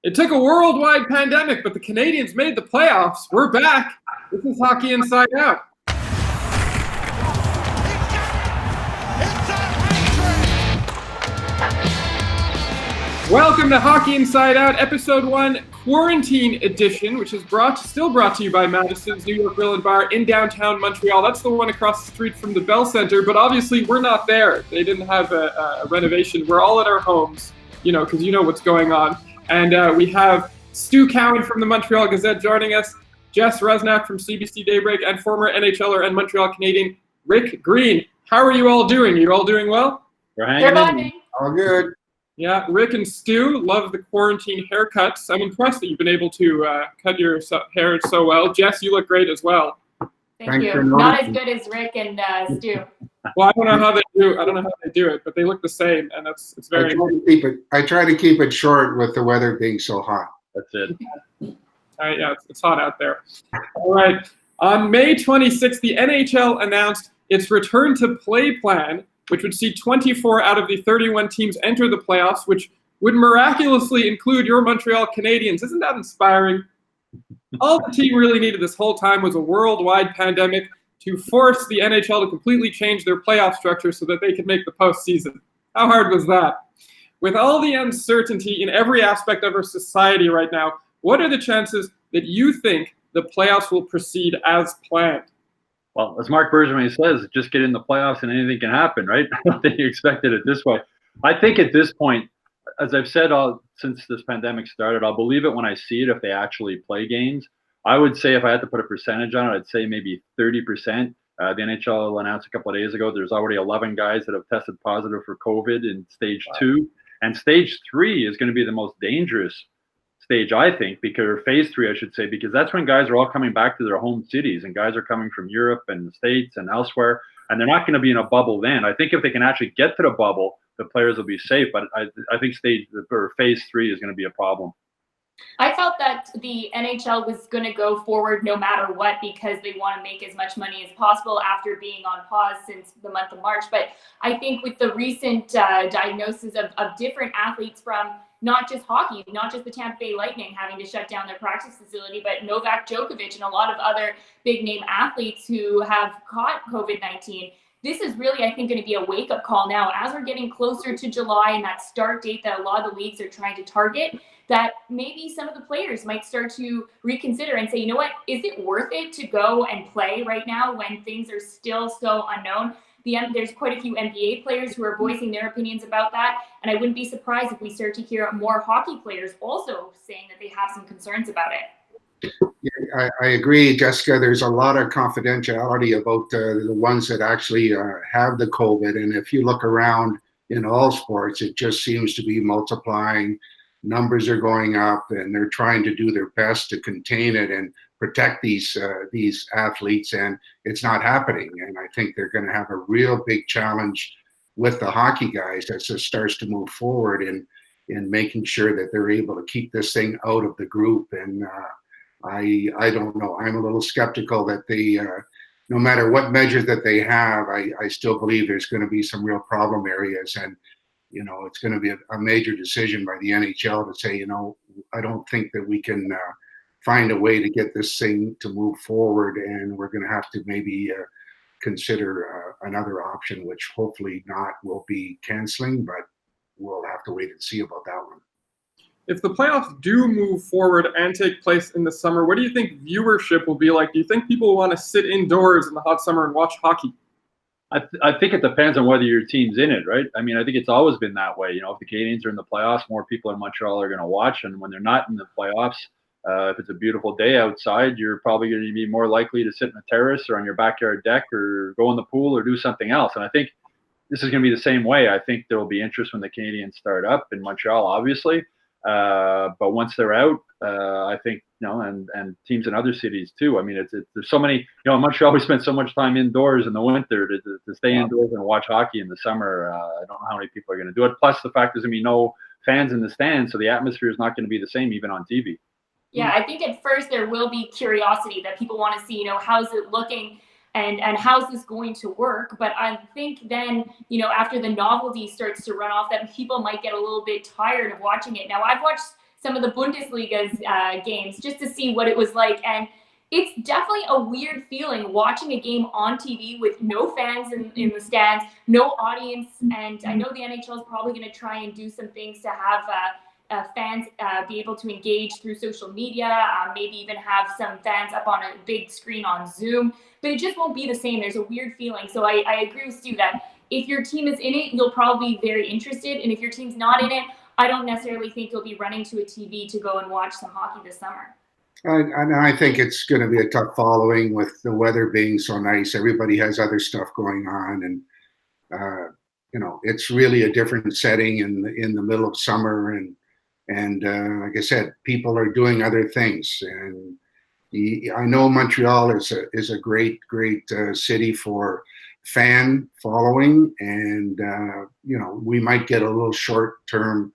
It took a worldwide pandemic, but the Canadiens made the playoffs. We're back. This is Hockey Inside Out. Welcome to Hockey Inside Out, Episode 1, Quarantine Edition, which is still brought to you by Madison's New York Grill and Bar in downtown Montreal. That's the one across the street from the Bell Center, but obviously we're not there. They didn't have a renovation. We're all at our homes, because you know what's going on. And we have Stu Cowan from the Montreal Gazette joining us, Jess Resnack from CBC Daybreak, and former NHLer and Montreal Canadian Rick Green. How are you all doing? You all doing well? We're hanging in. All good. Yeah, Rick and Stu love the quarantine haircuts. I'm impressed that you've been able to cut your hair so well. Jess, you look great as well. Thank you. Not as good as Rick and Stu. Well, I don't know how they do. I don't know how they do it, but they look the same, and it's very. I try to keep it short with the weather being so hot. That's it. Yeah, it's hot out there. All right. On May 26th, the NHL announced its return to play plan, which would see 24 out of the 31 teams enter the playoffs, which would miraculously include your Montreal Canadiens. Isn't that inspiring? All the team really needed this whole time was a worldwide pandemic to force the NHL to completely change their playoff structure so that they could make the postseason. How hard was that? With all the uncertainty in every aspect of our society right now, what are the chances that you think the playoffs will proceed as planned? Well, as Mark Bergevin says, just get in the playoffs and anything can happen, right? I don't think he expected it this way. I think at this point, as I've said since this pandemic started, I'll believe it when I see it if they actually play games. I would say if I had to put a percentage on it, I'd say maybe 30%. The NHL announced a couple of days ago there's already 11 guys that have tested positive for COVID in stage 2. And stage 3 is going to be the most dangerous stage, I think, or phase 3, I should say, because that's when guys are all coming back to their home cities and guys are coming from Europe and the States and elsewhere, and they're not going to be in a bubble then. I think if they can actually get to the bubble, the players will be safe, but I think phase 3 is going to be a problem. I felt that the NHL was going to go forward no matter what because they want to make as much money as possible after being on pause since the month of March. But I think with the recent diagnosis of different athletes from not just hockey, not just the Tampa Bay Lightning having to shut down their practice facility, but Novak Djokovic and a lot of other big name athletes who have caught COVID-19. This is really, I think, going to be a wake-up call now as we're getting closer to July and that start date that a lot of the leagues are trying to target, that maybe some of the players might start to reconsider and say, you know what, is it worth it to go and play right now when things are still so unknown? There's quite a few NBA players who are voicing their opinions about that, and I wouldn't be surprised if we start to hear more hockey players also saying that they have some concerns about it. Yeah, I agree, Jessica. There's a lot of confidentiality about the ones that actually have the COVID, and if you look around in all sports, it just seems to be multiplying. Numbers are going up, and they're trying to do their best to contain it and protect these athletes, and it's not happening. And I think they're going to have a real big challenge with the hockey guys as it starts to move forward in making sure that they're able to keep this thing out of the group. And I don't know. I'm a little skeptical that they, no matter what measures that they have, I still believe there's going to be some real problem areas. And it's going to be a major decision by the NHL to say, I don't think that we can find a way to get this thing to move forward, and we're going to have to maybe consider another option, which hopefully not will be canceling, but we'll have to wait and see about that one. If the playoffs do move forward and take place in the summer, what do you think viewership will be like? Do you think people will want to sit indoors in the hot summer and watch hockey? I think it depends on whether your team's in it, right? I mean, I think it's always been that way. If the Canadiens are in the playoffs, more people in Montreal are going to watch. And when they're not in the playoffs, if it's a beautiful day outside, you're probably going to be more likely to sit in a terrace or on your backyard deck or go in the pool or do something else. And I think this is going to be the same way. I think there will be interest when the Canadiens start up in Montreal, obviously. But once they're out, I think, and teams in other cities too. I mean, there's so many, Montreal, we spend so much time indoors in the winter to stay indoors and watch hockey in the summer. I don't know how many people are going to do it. Plus the fact there's going to be no fans in the stands. So the atmosphere is not going to be the same, even on TV. Yeah, I think at first there will be curiosity that people want to see, how's it looking and how's this going to work? But I think then, after the novelty starts to run off, that people might get a little bit tired of watching it. Now, I've watched some of the Bundesliga's games just to see what it was like. And it's definitely a weird feeling watching a game on TV with no fans in the stands, no audience. And I know the NHL is probably going to try and do some things to have fans be able to engage through social media, maybe even have some fans up on a big screen on Zoom, but it just won't be the same. There's a weird feeling. So I agree with Stu that if your team is in it, you'll probably be very interested. And if your team's not in it, I don't necessarily think you'll be running to a TV to go and watch some hockey this summer. And I think it's going to be a tough following with the weather being so nice. Everybody has other stuff going on, and it's really a different setting in the middle of summer. And like I said, people are doing other things. And I know Montreal is a great city for fan following, and we might get a little short-term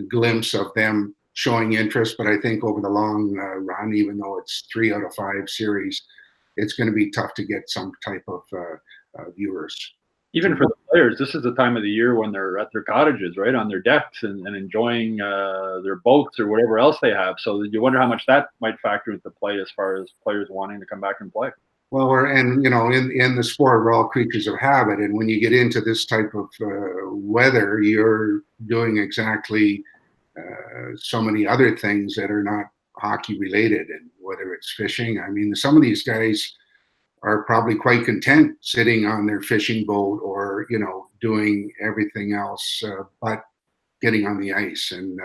glimpse of them showing interest, but I think over the long run, even though it's 3 out of 5 series, it's going to be tough to get some type of viewers. Even for the players, this is the time of the year when they're at their cottages, right, on their decks and enjoying their boats or whatever else they have. So you wonder how much that might factor into play as far as players wanting to come back and play. Well, in the sport, we're all creatures of habit, and when you get into this type of weather, you're doing exactly so many other things that are not hockey related, and whether it's fishing. I mean, some of these guys are probably quite content sitting on their fishing boat or, doing everything else but getting on the ice. And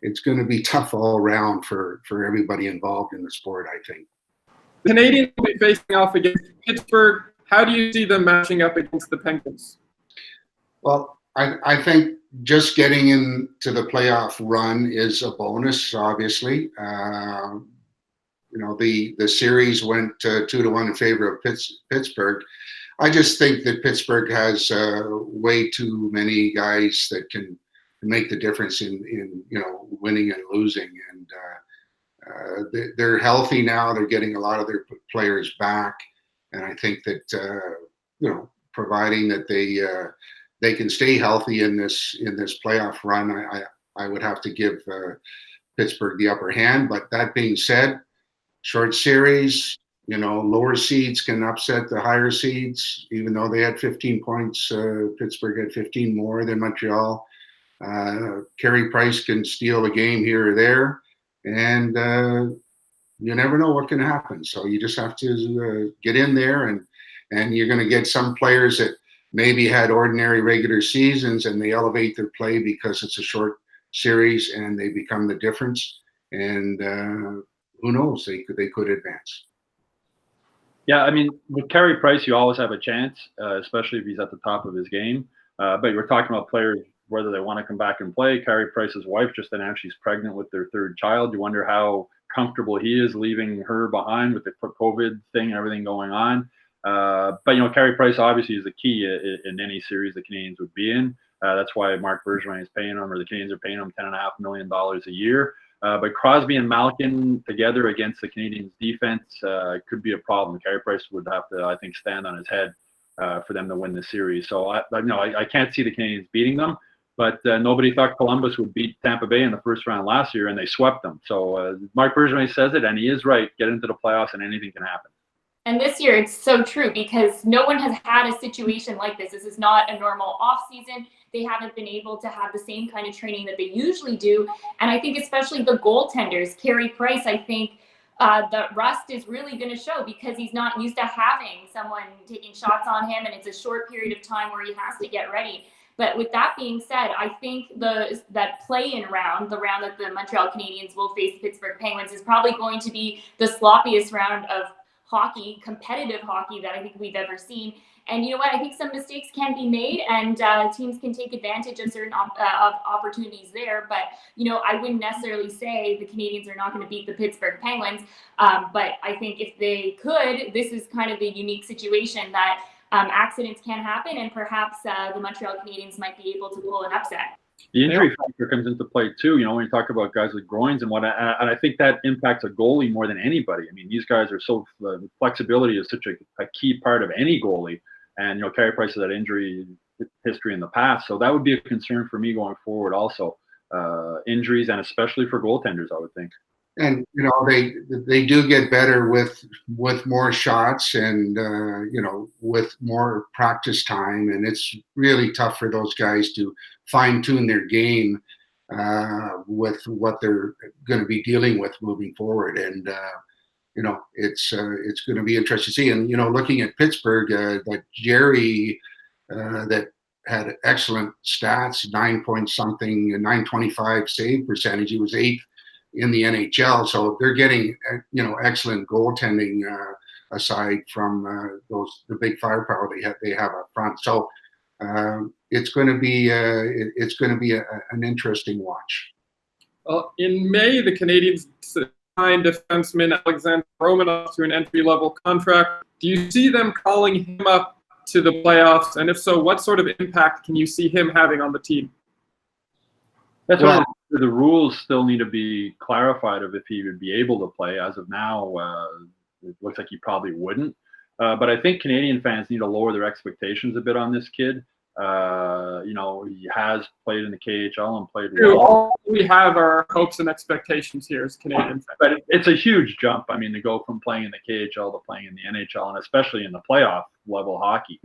it's going to be tough all around for everybody involved in the sport, I think. The Canadiens will be facing off against Pittsburgh. How do you see them matching up against the Penguins? Well, I think just getting into the playoff run is a bonus, obviously. The series went 2-1 in favor of Pittsburgh. I just think that Pittsburgh has way too many guys that can make the difference in winning and losing. And they're healthy now. They're getting a lot of their players back, and I think that providing that they can stay healthy in this playoff run, I would have to give Pittsburgh the upper hand. But that being said, short series, lower seeds can upset the higher seeds, even though they had 15 points. Pittsburgh had 15 more than Montreal. Carey Price can steal a game here or there, and you never know what can happen. So you just have to get in there, and you're going to get some players that maybe had ordinary regular seasons and they elevate their play because it's a short series and they become the difference. And who knows, they could advance. Yeah, I mean, with Carey Price, you always have a chance, especially if he's at the top of his game. But we're talking about players, whether they want to come back and play. Carey Price's wife just announced she's pregnant with their 3rd child. You wonder how comfortable he is leaving her behind with the COVID thing and everything going on. But Carey Price obviously is the key in any series the Canadiens would be in. That's why Marc Bergevin is paying him, or the Canadiens are paying him $10.5 million a year. But Crosby and Malkin together against the Canadiens' defense could be a problem. Carey Price would have to, I think, stand on his head for them to win the series. So I can't see the Canadiens beating them. But nobody thought Columbus would beat Tampa Bay in the first round last year, and they swept them. So Marc Bergevin says it, and he is right. Get into the playoffs, and anything can happen. And this year, it's so true because no one has had a situation like this. This is not a normal off season. They haven't been able to have the same kind of training that they usually do. And I think especially the goaltenders, Carey Price, I think the rust is really going to show because he's not used to having someone taking shots on him, and it's a short period of time where he has to get ready. But with that being said, I think that play-in round, the round that the Montreal Canadiens will face the Pittsburgh Penguins, is probably going to be the sloppiest round of hockey, competitive hockey, that I think we've ever seen. And you know what? I think some mistakes can be made, and teams can take advantage of certain opportunities there. But I wouldn't necessarily say the Canadiens are not going to beat the Pittsburgh Penguins. But I think if they could, this is kind of the unique situation that accidents can happen, and perhaps the Montreal Canadiens might be able to pull an upset. The injury factor comes into play too. When you talk about guys with groins and whatnot, and I think that impacts a goalie more than anybody. I mean, these guys are so flexibility is such a key part of any goalie. And Carey Price has that injury history in the past, so that would be a concern for me going forward also. injuries, and especially for goaltenders, I would think. And they do get better with more shots and with more practice time, and it's really tough for those guys to fine tune their game with what they're going to be dealing with moving forward. And it's going to be interesting to see. And looking at Pittsburgh, that Jerry that had excellent stats, 9.25 save percentage. He was 8th in the NHL, so they're getting excellent goaltending aside from the big firepower they have up front. So it's going to be an interesting watch. Well, in May, the Canadiens signed defenseman Alexander Romanov to an entry-level contract. Do you see them calling him up to the playoffs? And if so, what sort of impact can you see him having on the team? That's why the rules still need to be clarified of if he would be able to play. As of now, it looks like he probably wouldn't. But I think Canadian fans need to lower their expectations a bit on this kid. He has played in the KHL and played well. All we have are hopes and expectations here as Canadian fans. But it's a huge jump. I mean, to go from playing in the KHL to playing in the NHL, and especially in the playoff level hockey.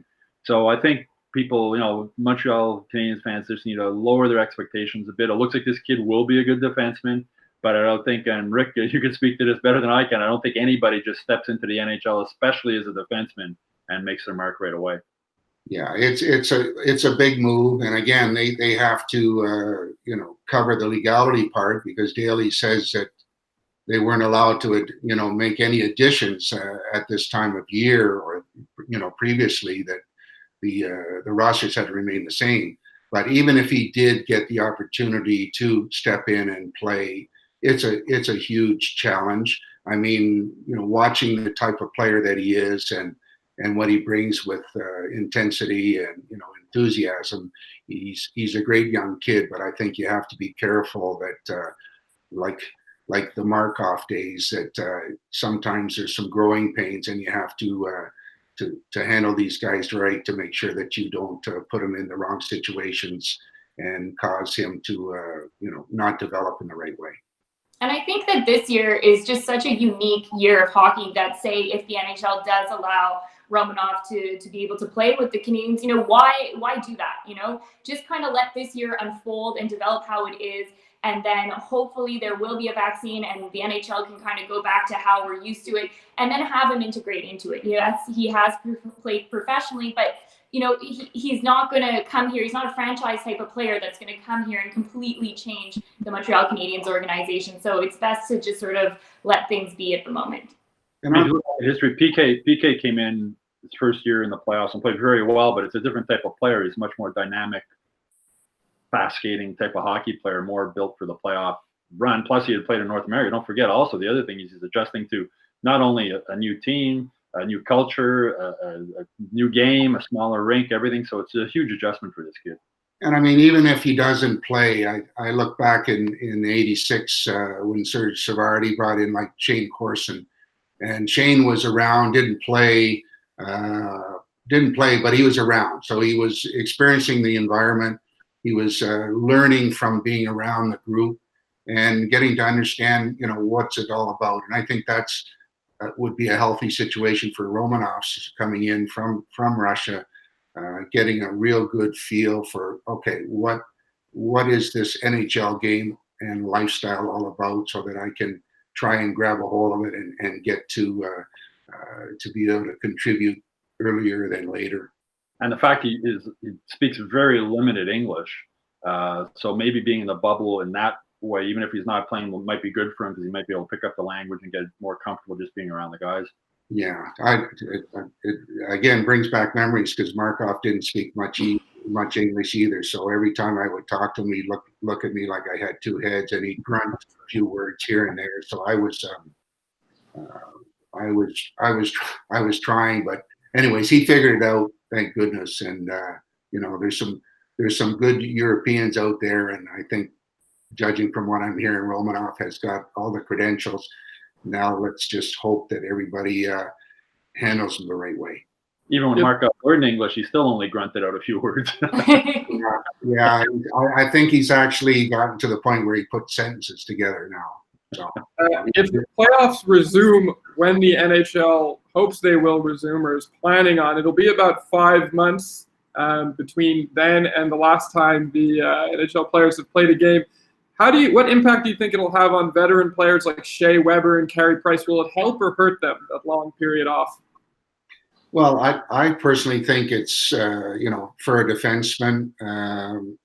So I think people, Montreal Canadiens fans just need to lower their expectations a bit. It looks like this kid will be a good defenseman, but I don't think, and Rick, you can speak to this better than I can, I don't think anybody just steps into the NHL, especially as a defenseman, and makes their mark right away. Yeah, it's a big move, and again, they have to cover the legality part, because Daly says that they weren't allowed to make any additions at this time of year, or previously, that the rosters had to remain the same. But even if he did get the opportunity to step in and play, it's a huge challenge. I mean, watching the type of player that he is, and what he brings with intensity and enthusiasm, he's a great young kid. But I think you have to be careful that like the Markov days, that sometimes there's some growing pains, and you have to handle these guys right, to make sure that you don't put him in the wrong situations and cause him to not develop in the right way. And I think that this year is just such a unique year of hockey that, say, if the NHL does allow Romanov to be able to play with the Canadiens, why do that? Just kind of let this year unfold and develop how it is. And then hopefully there will be a vaccine, and the NHL can kind of go back to how we're used to it, and then have him integrate into it. Yes, he has played professionally, but he's not going to come here. He's not a franchise type of player that's going to come here and completely change the Montreal Canadiens organization. So it's best to just sort of let things be at the moment. And history, PK came in his first year in the playoffs and played very well, but it's a different type of player. He's much more dynamic, fast skating type of hockey player, more built for the playoff run. Plus, he had played in North America. Don't forget, also, the other thing is he's adjusting to not only a new team, a new culture, a new game, a smaller rink, everything. So it's a huge adjustment for this kid. And I mean, even if he doesn't play, I look back in '86 when Serge Savard brought in like Shane Corson, and Shane was around, didn't play, but he was around. So he was experiencing the environment. He was learning from being around the group and getting to understand, what's it all about. And I think that would be a healthy situation for Romanov coming in from Russia, getting a real good feel for, okay, what is this NHL game and lifestyle all about, so that I can try and grab a hold of it and get to be able to contribute earlier than later. And the fact he speaks very limited English, so maybe being in the bubble in that way, even if he's not playing, might be good for him, because he might be able to pick up the language and get more comfortable just being around the guys. Yeah, it again brings back memories, because Markov didn't speak much English either. So every time I would talk to him, he'd look at me like I had two heads, and he'd grunt a few words here and there. So I was trying, but anyways, he figured it out. Thank goodness. And there's some good Europeans out there, and I think, judging from what I'm hearing, Romanov has got all the credentials. Now let's just hope that everybody handles them the right way. Even when Yep. Mark learned English, he still only grunted out a few words. Yeah, I think he's actually gotten to the point where he puts sentences together now. So If the playoffs resume when the NHL hopes they will resume or is planning on, it'll be about 5 months between then and the last time the NHL players have played a game. What impact do you think it'll have on veteran players like Shea Weber and Carey Price? Will it help or hurt them, that long period off? Well, I personally think it's, for a defenseman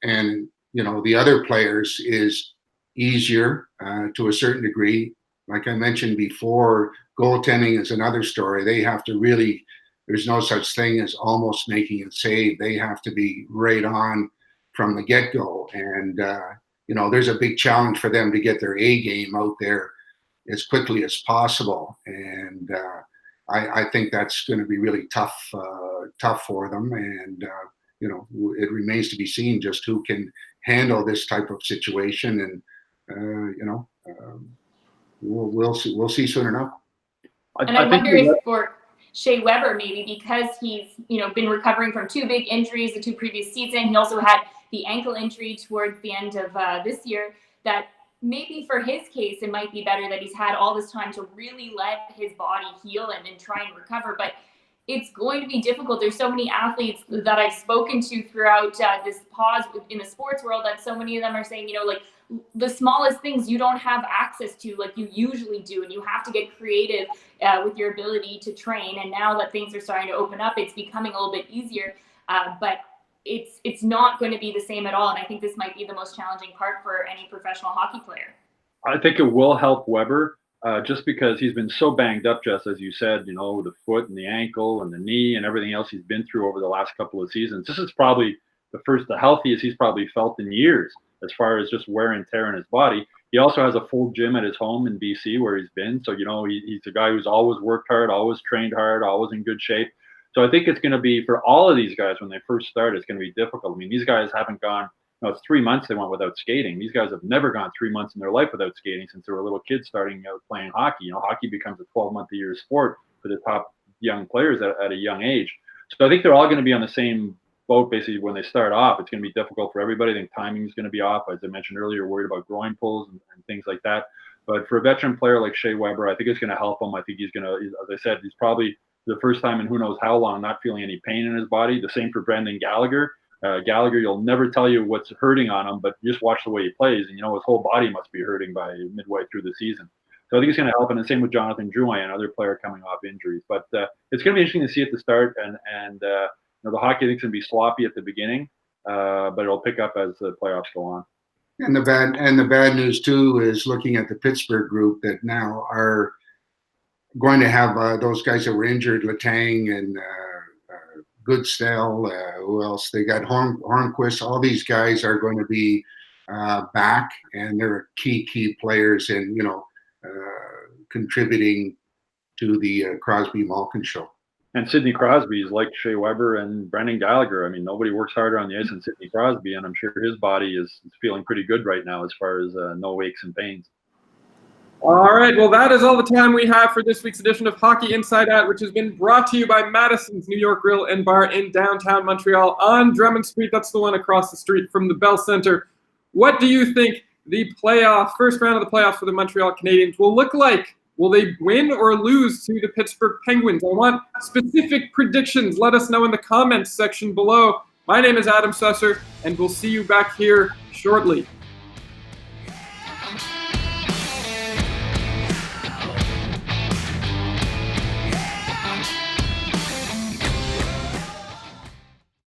and, the other players is easier to a certain degree. Like I mentioned before, goaltending is another story. They have to really, there's no such thing as almost making a save. They have to be right on from the get-go. And, there's a big challenge for them to get their A game out there as quickly as possible. And, I think that's going to be really tough for them, and it remains to be seen just who can handle this type of situation, and we'll see soon enough. And I wonder if for Shea Weber, maybe because he's been recovering from 2 big injuries the 2 previous seasons, he also had the ankle injury towards the end of this year, that maybe for his case, it might be better that he's had all this time to really let his body heal and try and recover. But it's going to be difficult. There's so many athletes that I've spoken to throughout this pause in the sports world that so many of them are saying, like the smallest things you don't have access to like you usually do. And you have to get creative with your ability to train. And now that things are starting to open up, it's becoming a little bit easier. But it's not going to be the same at all. And I think this might be the most challenging part for any professional hockey player. I think it will help Weber just because he's been so banged up, Jess, as you said, the foot and the ankle and the knee and everything else he's been through over the last couple of seasons. This is probably the healthiest he's probably felt in years as far as just wear and tear in his body. He also has a full gym at his home in BC where he's been. So, he's a guy who's always worked hard, always trained hard, always in good shape. So I think it's going to be, for all of these guys, when they first start, it's going to be difficult. I mean, these guys haven't gone, it's 3 months they went without skating. These guys have never gone 3 months in their life without skating since they were little kids starting out playing hockey. Hockey becomes a 12-month-a-year sport for the top young players at a young age. So I think they're all going to be on the same boat, basically, when they start off. It's going to be difficult for everybody. I think timing is going to be off. As I mentioned earlier, worried about groin pulls and things like that. But for a veteran player like Shea Weber, I think it's going to help him. I think he's going to, as I said, he's probably the first time in who knows how long not feeling any pain in his body. The same for Brendan Gallagher. Gallagher, you'll never tell you what's hurting on him, but just watch the way he plays, and his whole body must be hurting by midway through the season. So I think it's going to help, and the same with Jonathan Drouin, another player coming off injuries. But it's going to be interesting to see at the start, and the hockey I think is going to be sloppy at the beginning, but it'll pick up as the playoffs go on. And the bad news too is looking at the Pittsburgh group that now are going to have those guys that were injured, Letang and Goodsell, who else? They got Hornquist. All these guys are going to be back, and they're key players in contributing to the Crosby-Malkin show. And Sidney Crosby is like Shea Weber and Brendan Gallagher. I mean, nobody works harder on the ice than Sidney Crosby, and I'm sure his body is feeling pretty good right now as far as no aches and pains. All right, well, that is all the time we have for this week's edition of Hockey Inside Out, which has been brought to you by Madison's New York Grill and Bar in downtown Montreal on Drummond Street. That's the one across the street from the Bell Center. What do you think the first round of the playoffs for the Montreal Canadiens will look like? Will they win or lose to the Pittsburgh Penguins? I want specific predictions. Let us know in the comments section below. My name is Adam Susser, and we'll see you back here shortly.